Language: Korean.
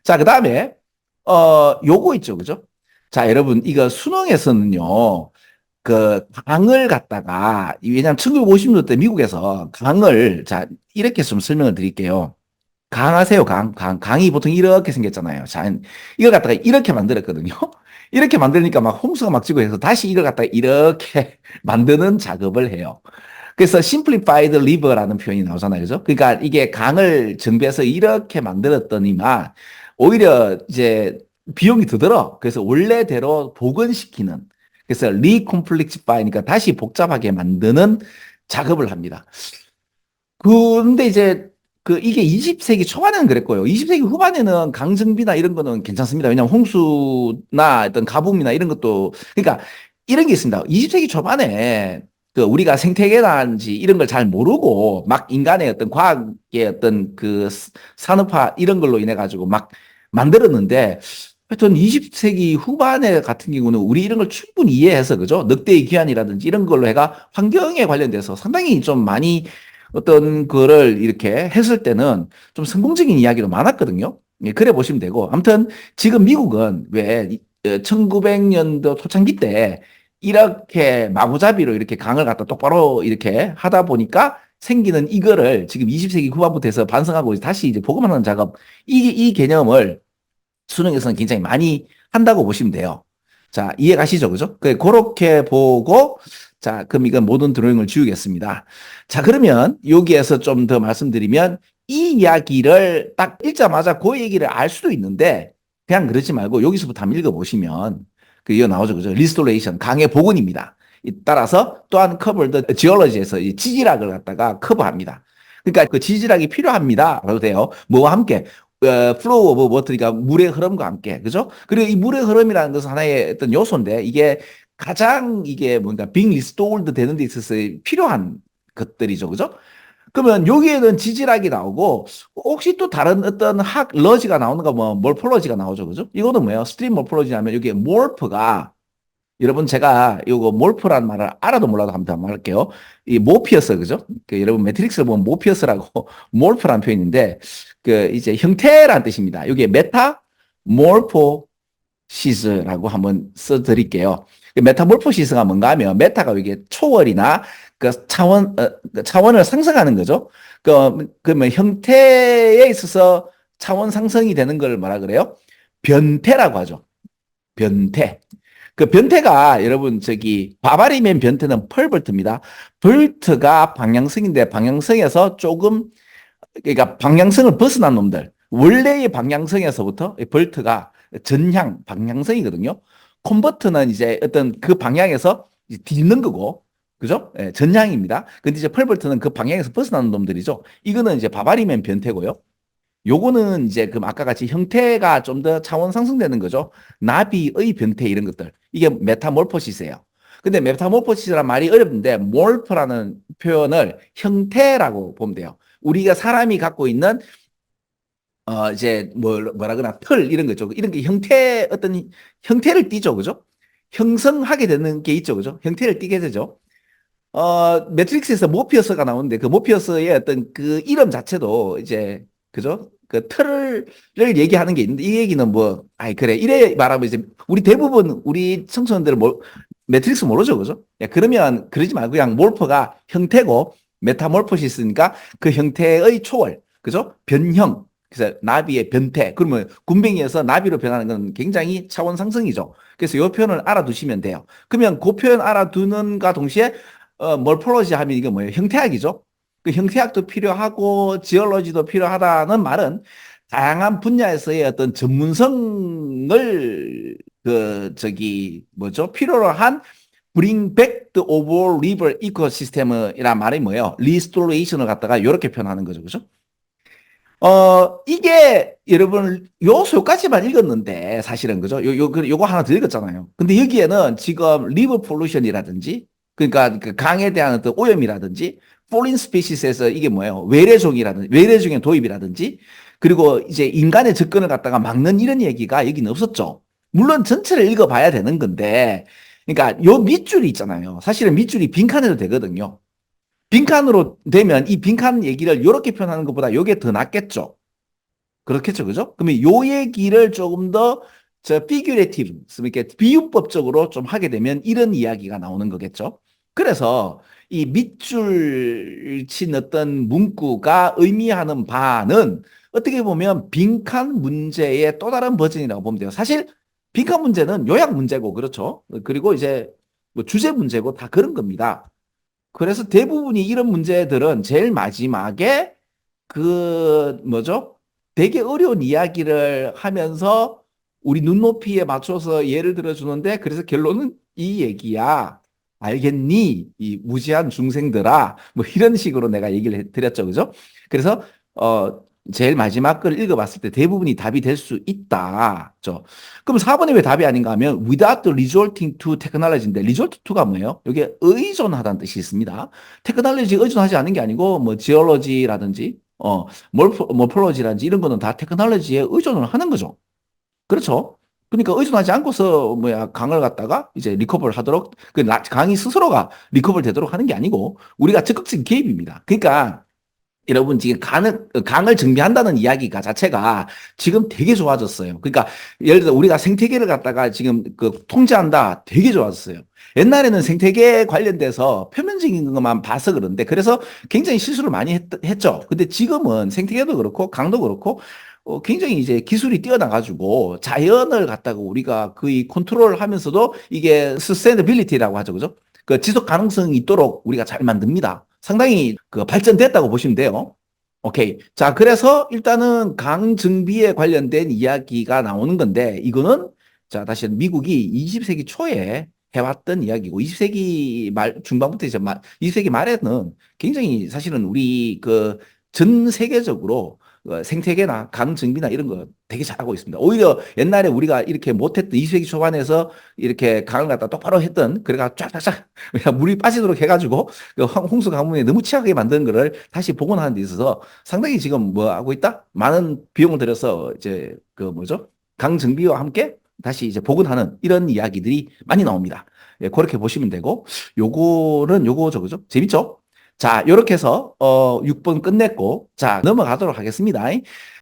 자, 그 다음에, 요거 있죠. 그죠? 자, 여러분, 이거 수능에서는요, 그 강을 갖다가, 왜냐하면 1950년대 때 미국에서 강을, 자, 이렇게 좀 설명을 드릴게요. 강하세요, 강이 보통 이렇게 생겼잖아요. 자, 이걸 갖다가 이렇게 만들었거든요. 이렇게 만드니까 막 홍수가 막 지고 해서 다시 이걸 갖다가 이렇게 만드는 작업을 해요. 그래서 simplified river라는 표현이 나오잖아요. 그죠? 그러니까 이게 강을 정비해서 이렇게 만들었더니만 오히려 이제 비용이 더 들어. 그래서 원래대로 복원시키는, 그래서 recomplexify니까 다시 복잡하게 만드는 작업을 합니다. 근데 이제 이게 20세기 초반에는 그랬고요. 20세기 후반에는 강정비나 이런 거는 괜찮습니다. 왜냐하면 홍수나 어떤 가뭄이나 이런 것도, 그러니까 이런 게 있습니다. 20세기 초반에 우리가 생태계라든지 이런 걸 잘 모르고 막 인간의 어떤 과학의 어떤 산업화 이런 걸로 인해 가지고 막 만들었는데, 하여튼 20세기 후반에 같은 경우는 우리 이런 걸 충분히 이해해서, 그죠? 늑대의 귀환이라든지 이런 걸로 해가 환경에 관련돼서 상당히 좀 많이 어떤 거를 이렇게 했을 때는 좀 성공적인 이야기도 많았거든요. 예, 그래 보시면 되고. 아무튼 지금 미국은 왜 1900년도 초창기 때 이렇게 마구잡이로 이렇게 강을 갖다 똑바로 이렇게 하다 보니까 생기는 이거를 지금 20세기 후반부터 해서 반성하고 다시 이제 복원하는 작업, 이 개념을 수능에서는 굉장히 많이 한다고 보시면 돼요. 자, 이해 가시죠? 그죠? 그렇게 보고, 자, 그럼 이건 모든 드로잉을 지우겠습니다. 자, 그러면 여기에서 좀 더 말씀드리면 이 이야기를 딱 읽자마자 그 얘기를 알 수도 있는데 그냥 그러지 말고 여기서부터 한번 읽어보시면 이거 나오죠. 그죠? 리스토레이션, 강의 복원입니다. 따라서 또한 커버드 지올러지에서 지질학을 갖다가 커버합니다. 그러니까 그 지질학이 필요합니다. 라도 돼요. 뭐와 함께? 플로우 오브 워터니까 물의 흐름과 함께, 그죠? 그리고 이 물의 흐름이라는 것은 하나의 어떤 요소인데 이게 가장 이게 뭔가 being restored 되는 데 있어서 필요한 것들이죠, 그죠? 그러면 여기에는 지질학이 나오고 혹시 또 다른 어떤 러지가 나오는가, 뭐 몰폴러지가 나오죠, 그죠? 이거는 뭐예요? 스트림 몰폴러지 하면 여기에 몰프가, 여러분 제가 이거 몰프라는 말을 알아도 몰라도 한번 말할게요. 이 모피어스, 그죠? 여러분 매트릭스를 보면 모피어스라고 몰프라는 표현인데 이제 형태란 뜻입니다. 여기에 메타 몰포시스라고 한번 써드릴게요. 메타몰포시스가 뭔가 하면 메타가 이게 초월이나 차원을 상승하는 거죠. 그러면 형태에 있어서 차원 상승이 되는 걸 뭐라 그래요? 변태라고 하죠. 변태. 그 변태가 여러분 바바리맨 변태는 펄벌트입니다. 벌트가 방향성인데 방향성에서 조금, 그러니까 방향성을 벗어난 놈들, 원래의 방향성에서부터 벌트가 전향 방향성이거든요. 콘버트는 이제 어떤 그 방향에서 뒤는 거고, 그죠? 예, 전향입니다. 근데 이제 펄벌트는 그 방향에서 벗어나는 놈들이죠. 이거는 이제 바바리맨 변태고요. 요거는 이제 그 아까 같이 형태가 좀 더 차원 상승되는 거죠. 나비의 변태 이런 것들. 이게 메타몰포시스예요. 근데 메타몰포시스란 말이 어렵는데 몰프라는 표현을 형태라고 보면 돼요. 우리가 사람이 갖고 있는 이제 뭐라 그러나 털 이런 거죠. 이런 게 어떤 형태를 띠죠. 그죠? 형성하게 되는 게 있죠. 그죠? 형태를 띠게 되죠. 매트릭스에서 모피어스가 나오는데 그 모피어스의 어떤 그 이름 자체도 이제, 그죠? 그 틀을 얘기하는 게 있는데 이 얘기는 뭐, 아이, 그래. 이래 말하면 이제 우리 대부분 우리 청소년들은 매트릭스 모르죠. 그죠? 야, 그러면 그러지 말고 그냥 몰퍼가 형태고 메타몰포시스니까 그 형태의 초월. 그죠? 변형. 그래서 나비의 변태. 그러면 군뱅이에서 나비로 변하는 건 굉장히 차원 상승이죠. 그래서 이 표현을 알아두시면 돼요. 그러면 그 표현 알아두는가 동시에 몰폴로지 하면 이게 뭐예요? 형태학이죠. 그 형태학도 필요하고 지올로지도 필요하다는 말은 다양한 분야에서의 어떤 전문성을 뭐죠? 필요로 한 bring back the overall river ecosystem이란 말이 뭐예요? restoration을 갖다가 이렇게 표현하는 거죠. 그죠? 이게 여러분 요소까지만 읽었는데 사실은, 그죠? 요거 하나 더 읽었잖아요. 근데 여기에는 지금 리버 폴루션이라든지, 그러니까 그 강에 대한 어떤 오염이라든지, 포린 스피시스에서 이게 뭐예요? 외래종이라든지, 외래종의 도입이라든지, 그리고 이제 인간의 접근을 갖다가 막는 이런 얘기가 여기는 없었죠. 물론 전체를 읽어봐야 되는 건데, 그러니까 요 밑줄이 있잖아요. 사실은 밑줄이 빈칸해도 되거든요. 빈칸으로 되면 이 빈칸 얘기를 이렇게 표현하는 것보다 이게 더 낫겠죠. 그렇겠죠, 그죠? 그러면 요 얘기를 조금 더 figurative, 이렇게 비유법적으로 좀 하게 되면 이런 이야기가 나오는 거겠죠. 그래서 이 밑줄 친 어떤 문구가 의미하는 바는 어떻게 보면 빈칸 문제의 또 다른 버전이라고 보면 돼요. 사실 빈칸 문제는 요약 문제고 그렇죠. 그리고 이제 뭐 주제 문제고 다 그런 겁니다. 그래서 대부분이 이런 문제들은 제일 마지막에 그 뭐죠? 되게 어려운 이야기를 하면서 우리 눈높이에 맞춰서 예를 들어주는데 그래서 결론은 이 얘기야. 알겠니? 이 무지한 중생들아. 뭐 이런 식으로 내가 얘기를 드렸죠. 그죠? 그래서 제일 마지막 걸 읽어봤을 때 대부분이 답이 될 수 있다. 죠. 그럼 4번이 왜 답이 아닌가 하면 without resorting to technology인데 resort to가 뭐예요? 이게 의존하다는 뜻이 있습니다. 테크놀로지 의존하지 않는 게 아니고 뭐 지올로지라든지 몰폴로지라든지 이런 거는 다 테크놀로지에 의존을 하는 거죠. 그렇죠? 그러니까 의존하지 않고서 뭐야 강을 갖다가 이제 리커버를 하도록 강이 스스로가 리커버를 되도록 하는 게 아니고 우리가 적극적인 개입입니다. 그러니까 여러분 지금 강을 정비한다는 이야기가 자체가 지금 되게 좋아졌어요. 그러니까 예를 들어 우리가 생태계를 갖다가 지금 그 통제한다 되게 좋아졌어요. 옛날에는 생태계 관련돼서 표면적인 것만 봐서 그런데 그래서 굉장히 실수를 많이 했죠. 근데 지금은 생태계도 그렇고 강도 그렇고 굉장히 이제 기술이 뛰어나가지고 자연을 갖다가 우리가 거의 컨트롤하면서도 이게 서스테이너빌리티라고 하죠. 그죠? 그 지속 가능성이 있도록 우리가 잘 만듭니다. 상당히 그 발전됐다고 보시면 돼요. 오케이. 자, 그래서 일단은 강 증비에 관련된 이야기가 나오는 건데 이거는 자, 다시 미국이 20세기 초에 해왔던 이야기고 20세기 말 중반부터 이제 20세기 말에는 굉장히 사실은 우리 그 전 세계적으로 생태계나 강 증비나 이런 거 되게 잘하고 있습니다. 오히려 옛날에 우리가 이렇게 못했던 20세기 초반에서 이렇게 강을 갖다 똑바로 했던 그래가 쫙쫙쫙 물이 빠지도록 해가지고 그 홍수 가뭄에 너무 취약하게 만드는 거를 다시 복원하는 데 있어서 상당히 지금 뭐 하고 있다? 많은 비용을 들여서 이제 그 뭐죠? 강 증비와 함께 다시 이제 복원하는 이런 이야기들이 많이 나옵니다. 예, 그렇게 보시면 되고 요거는 요거죠, 그죠? 재밌죠? 자, 요렇게 해서 6번 끝냈고 자, 넘어가도록 하겠습니다.